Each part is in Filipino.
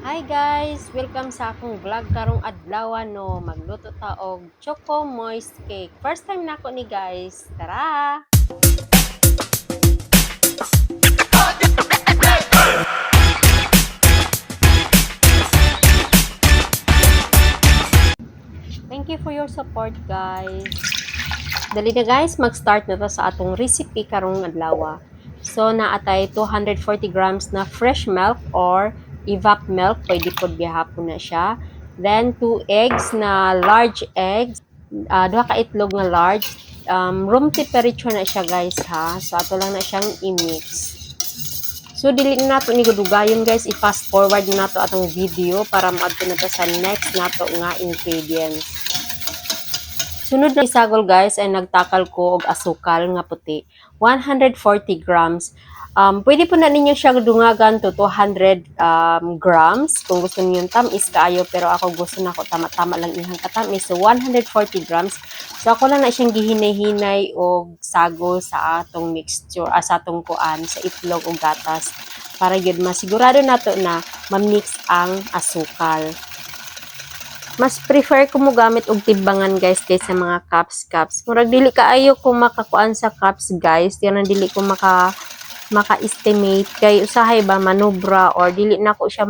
Hi guys! Welcome sa akong vlog karong adlaw no. Magluto ta og choco moist cake. First time nako ni guys. Tara! Thank you for your support guys. Dali na guys, mag-start na ta sa atong recipe karong adlaw. So naatay 240 grams na fresh milk or evap milk, pwede pod gihapon na siya. Then 2 eggs na large eggs, duha ka itlog nga large. Room temperature na siya guys ha. So ato lang na siyang i-mix. So dili na nato ni gudugayon guys, i-fast forward na nato atong video para maadto na ta sa next nato nga ingredients. Sunod na isagol guys ay nagtakal ko og asukal nga puti. 140 grams. Pwede po na ninyo siya dungagan to 200 grams kung gusto niyo tamis kaayo, pero ako gusto na ko tama-tama lang ihang katamis. So 140 grams. So ako lang na siyang gihinay-hinay og sagol sa atong mixture, sa atong kuan sa itlog ug gatas para gyud masigurado nato na ma-mix ang asukal. Mas prefer ko mo gamit og timbangan guys kaysa mga cups. Murag dili kaayo ko makakuan sa cups guys. Yan ang dili ko maka-estimate kay usahay ba manobra or dili na ko siya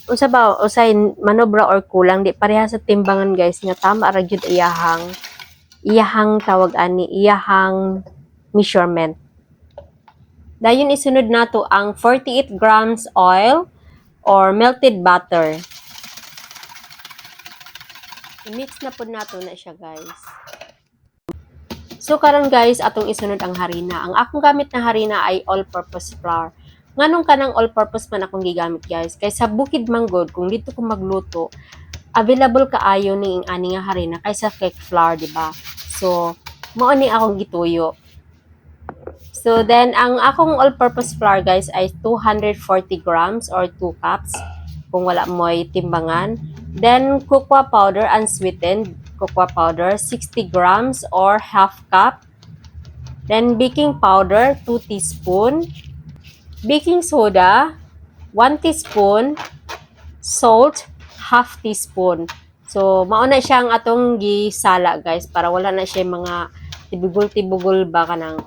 unsa ba usay manobra or kulang di pareha sa timbangan guys nga tama ra gyud iyahang tawag ani iyahang measurement. Dayon isunod nato ang 48 grams oil or melted butter. I-mix na po nato na siya guys. So karon guys, atong isunod ang harina. Ang akong gamit na harina ay all-purpose flour. Nganong kanang all-purpose man akong gigamit guys? Kay sa bukid manggod, kung dito ko magluto, available kaayo ning ani nga harina kaysa cake flour, di ba? So mao ni akong gituyo. So then ang akong all-purpose flour guys ay 240 grams or 2 cups kung wala mo'y timbangan. Then, cocoa powder, unsweetened cocoa powder, 60 grams or half cup. Then, baking powder, 2 teaspoon. Baking soda, 1 teaspoon. Salt, half teaspoon. So, mauna siyang atong gisala, guys, para wala na siya mga tibugol-tibugol ba kanang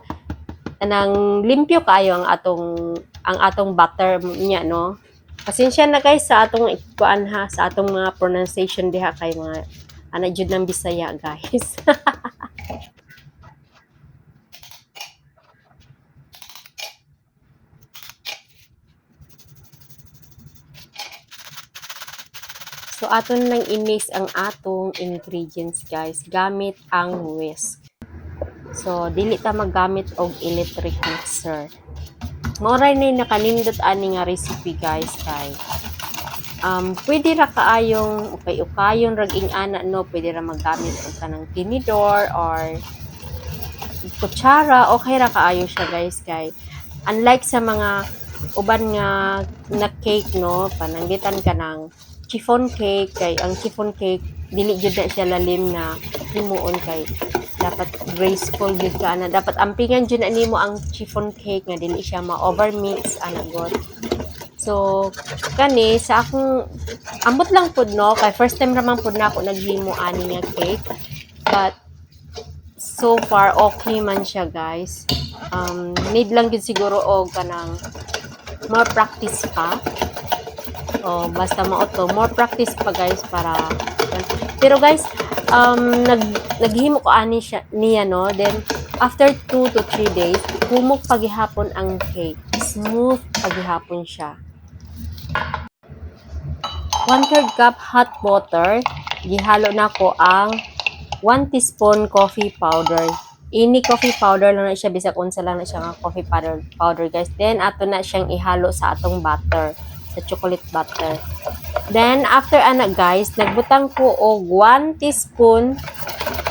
limpyo kayo ang atong butter niya, no? Pasensya na guys sa atong ikuan ha, sa atong mga pronunciation diha kay mga ana jud ng Bisaya guys. So aton lang i-mix ang atong ingredients guys gamit ang whisk. So dili ta maggamit og electric mixer. Moray na nakanindot ani nga recipe guys kay pwede ra kaayong ukay-ukayon raging ana no, pwede ra magamit og kanang tinidor or kutsara, okay ra kaayo siya guys kay unlike sa mga uban nga na cake no, pananggitan ka ng chiffon cake kay ang chiffon cake dili jud na siya lalim na himuon kay dapat graceful jud ka na, dapat ampingan jud na nimo ang chiffon cake nga dili siya ma-overmix ana god. So kani sa akong ambot lang pud no, kay first time ra man pud na ako naghimo ani nga cake, but so far okay man siya guys. Need lang gid siguro og kanang more practice pa. Basta mauto more practice pa guys para pero guys naghimo ko ani niya no, then after 2 to 3 days humok pagihapon ang cake, smooth pagihapon siya. 1/3 cup hot water, gihalo na ko ang 1 teaspoon coffee powder. Ini coffee powder lang na siya, bisag unsa lang na siya nga coffee powder guys. Then ato na siyang ihalo sa atong butter, sa chocolate butter. Then after ana guys, nagbutang ko og 1 teaspoon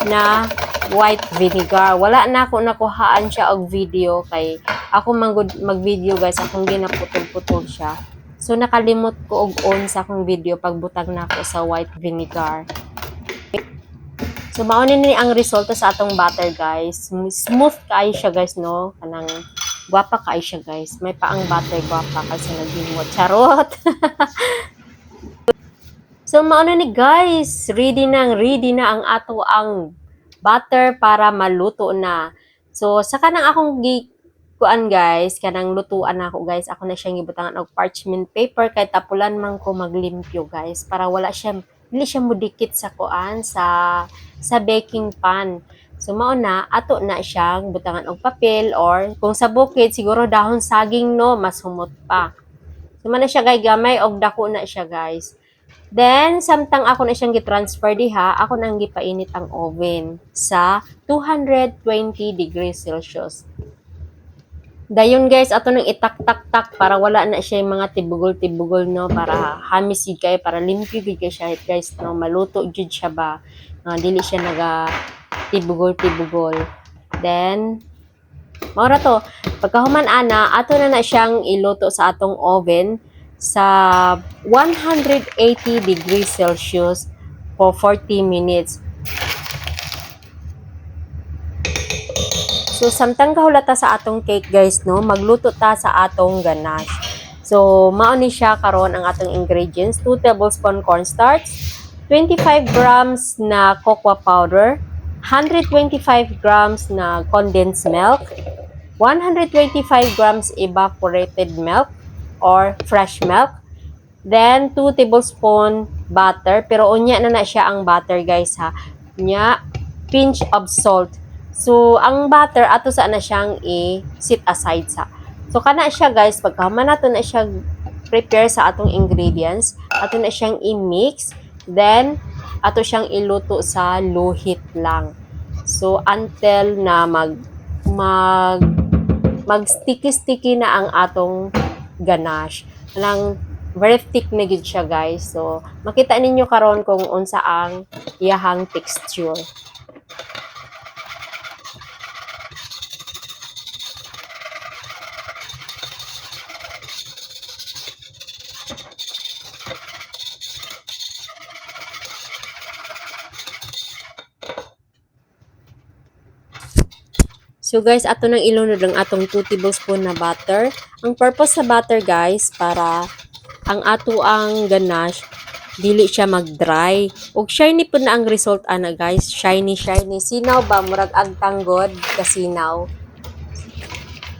na white vinegar. Wala na ako nakuhaan siya og video kay ako mag-video guys, akong ginaputol-putol siya. So nakalimot ko og on sa akong video pagbutang na ako sa white vinegar. So mao ni ang resulta sa atong butter guys. Smooth kaayo siya guys no, kanang gwapa kaayo siya guys. May pa ang butter gwapa kasi naghimo. Charot. So mao na ni guys, ready na ang ato ang butter para maluto na. So sa kanang akong kuan guys, kanang lutuan ako guys, ako na siyang gibutangan og parchment paper kay tapulan man ko maglimpyo guys para wala siya dili siya mudikit sa kuan sa baking pan. So mao na ato na siyang butangan og papel or kung sa bukid siguro dahon saging no, mas humot pa. So man na siya guys gamay og dako na siya guys. Then, samtang ako na siyang gitransfer diha, ako nang gipainit ang oven sa 220 degrees Celsius. Dayon guys, ato nang itak-tak-tak para wala na siya yung mga tibugol-tibugol no, para hamis yun kayo, para limpyo yun kayo siya guys no, maluto yun siya ba, dili siya naga tibugol-tibugol. Then, maura to, pagkahuman ana, ato na siyang iluto sa atong oven sa 180 degrees Celsius for 40 minutes. So, samtang kahulata sa atong cake guys, no, magluto ta sa atong ganache. So, mauni siya karon ang atong ingredients. 2 tablespoon cornstarch, 25 grams na cocoa powder, 125 grams na condensed milk, 125 grams evaporated milk, or fresh milk. Then, 2 tablespoon butter. Pero, unya na siya ang butter, guys, ha. Unya, pinch of salt. So, ang butter, ato sa na siyang i-sit aside sa. So, kana siya, guys, pagkaman nato na siya prepare sa atong ingredients, ato na siyang i-mix. Then, ato siyang iluto sa low heat lang. So, until na mag-sticky-sticky na ang atong ganache. Nang very thick na gid siya guys. So makita ninyo karon kung unsa ang iyahang texture. So guys, ato nang ilunod ang atong 2 tablespoon na butter. Ang purpose sa butter guys, para ang ato ang ganache, dili siya mag-dry. Og shiny po na ang result ana guys. Shiny. Sinaw ba? Murag agtanggod kasinaw.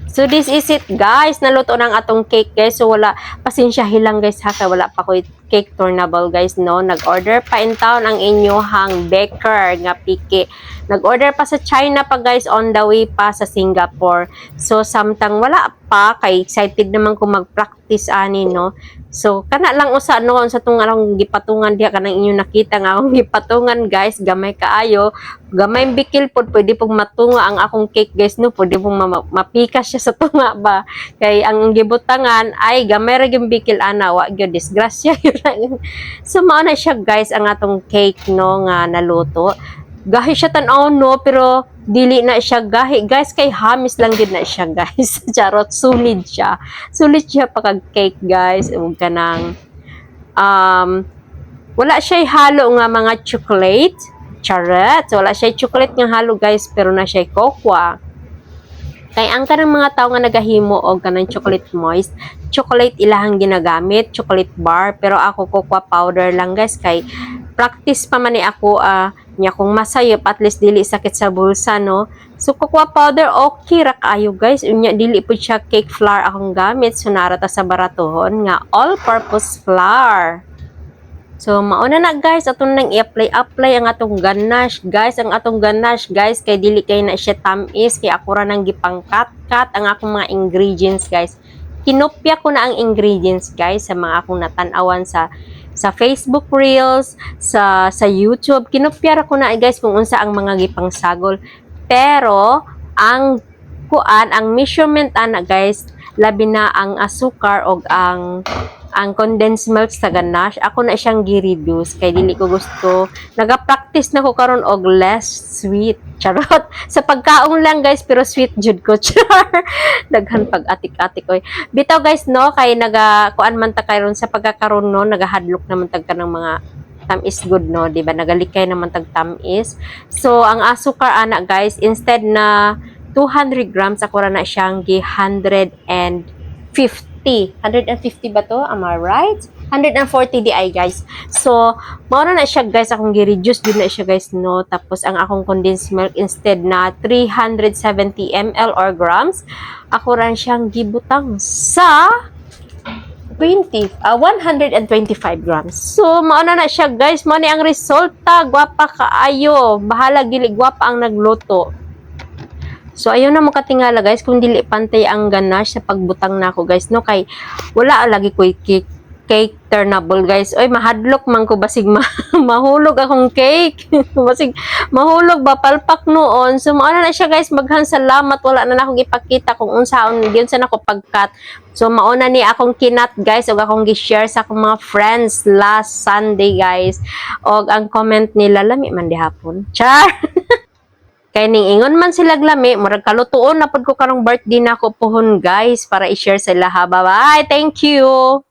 So this is it guys. Naluto ng atong cake guys. So wala, pasensya hilang guys ha. Kaya wala pa ko cake turnable guys no. Nag-order pa in town ang inyohang baker nga piki. Nag-order pa sa China pa guys, on the way pa sa Singapore. So samtang wala pa, kay excited naman ko mag-practice ani no. So kana lang usa no sa tong arang gipatungan diha kanang inyo nakita nga akong gipatungan guys, gamay kaayo. Gamay bikil pod pwede pong matunga ang akong cake guys no, pwede pong mapikas siya sa tunga ba. Kay ang gibutangan ay gamay ra gyud bikil ana, wa gyud disgrasya. So mao na siya guys ang atong cake no nga naluto. Gahi siya tan-aw no, pero dili na siya gahi guys, kay hamis lang gid na siya guys. Charot, sulit siya pagka cake guys. Ug kanang wala siya halo nga mga chocolate, charot, wala siya chocolate nga halo guys, pero na siya cocoa. Kay ang kanang mga tao nga nagahimo og kanang chocolate moist, chocolate ilahang ginagamit, chocolate bar, pero ako cocoa powder lang guys, kay practice pa man ni ako nya kung masayop at least dili sakit sa bulsa no. So cocoa powder okay ra kaayo guys, unya dili pud siya cake flour akong gamit, so narata sa baratohon nga all purpose flour. So mauna na guys, atong nang i-apply ang atong ganache guys. Ang atong ganache guys, kay dili kay na siya tamis, kay ako ra nang gipangkat-kat ang akong mga ingredients guys. Kinopya ko na ang ingredients guys sa mga akong natan-awan sa Facebook Reels, sa YouTube. Kinopya ra ko na guys kung unsa ang mga gipangsagol. Pero ang measurement ana guys, labi na ang asukar og ang condensed milk sa ganache, ako na siyang gi-reduce kay dili ko gusto. Naga-practice na ko karon og less sweet. Charot. Sa pagkaon lang guys, pero sweet jud ko. Char. Daghan pag atik-atik oy. Bitaw guys no, kay kuan man ta karon sa pagkakaron no, nagahadlok naman tag kanang mga tamis good no, di ba? Nagalikay naman tag tamis. So ang asukar ana guys, instead na 200 grams ako ra na siyang gi 150 ba to? Am I right? 140 di ay guys. So, mao na siya guys, akong gi-reduce din na siya guys no. Tapos ang akong condensed milk instead na 370 ml or grams, ako ran siyang gibutang sa 125 grams. So, mao na siya guys. Mao ni ang resulta. Gwapa kaayo. Bahala gili gwapa ang nagluto. So, ayun na mo katingala guys. Kung dili pantay ang ganache sa pagbutang na ako guys. No, kay wala lagi ko cake turnable guys. Oy, mahadlok man ko basig mahulog akong cake. Basig mahulog ba palpak noon. So mao na siya guys, maghan salamat wala na akong ipakita kung unsaon gyud sa nako pagkat. So mao na ni akong kinat guys ug akong gi-share sa akong mga friends last Sunday guys. Og ang comment nila lami man di hapon. Char. Kay ning ingon man sila lami, murag kalutuon na pud ko karong birthday na ko pohon guys para i-share sa ila ha. Bye. Thank you.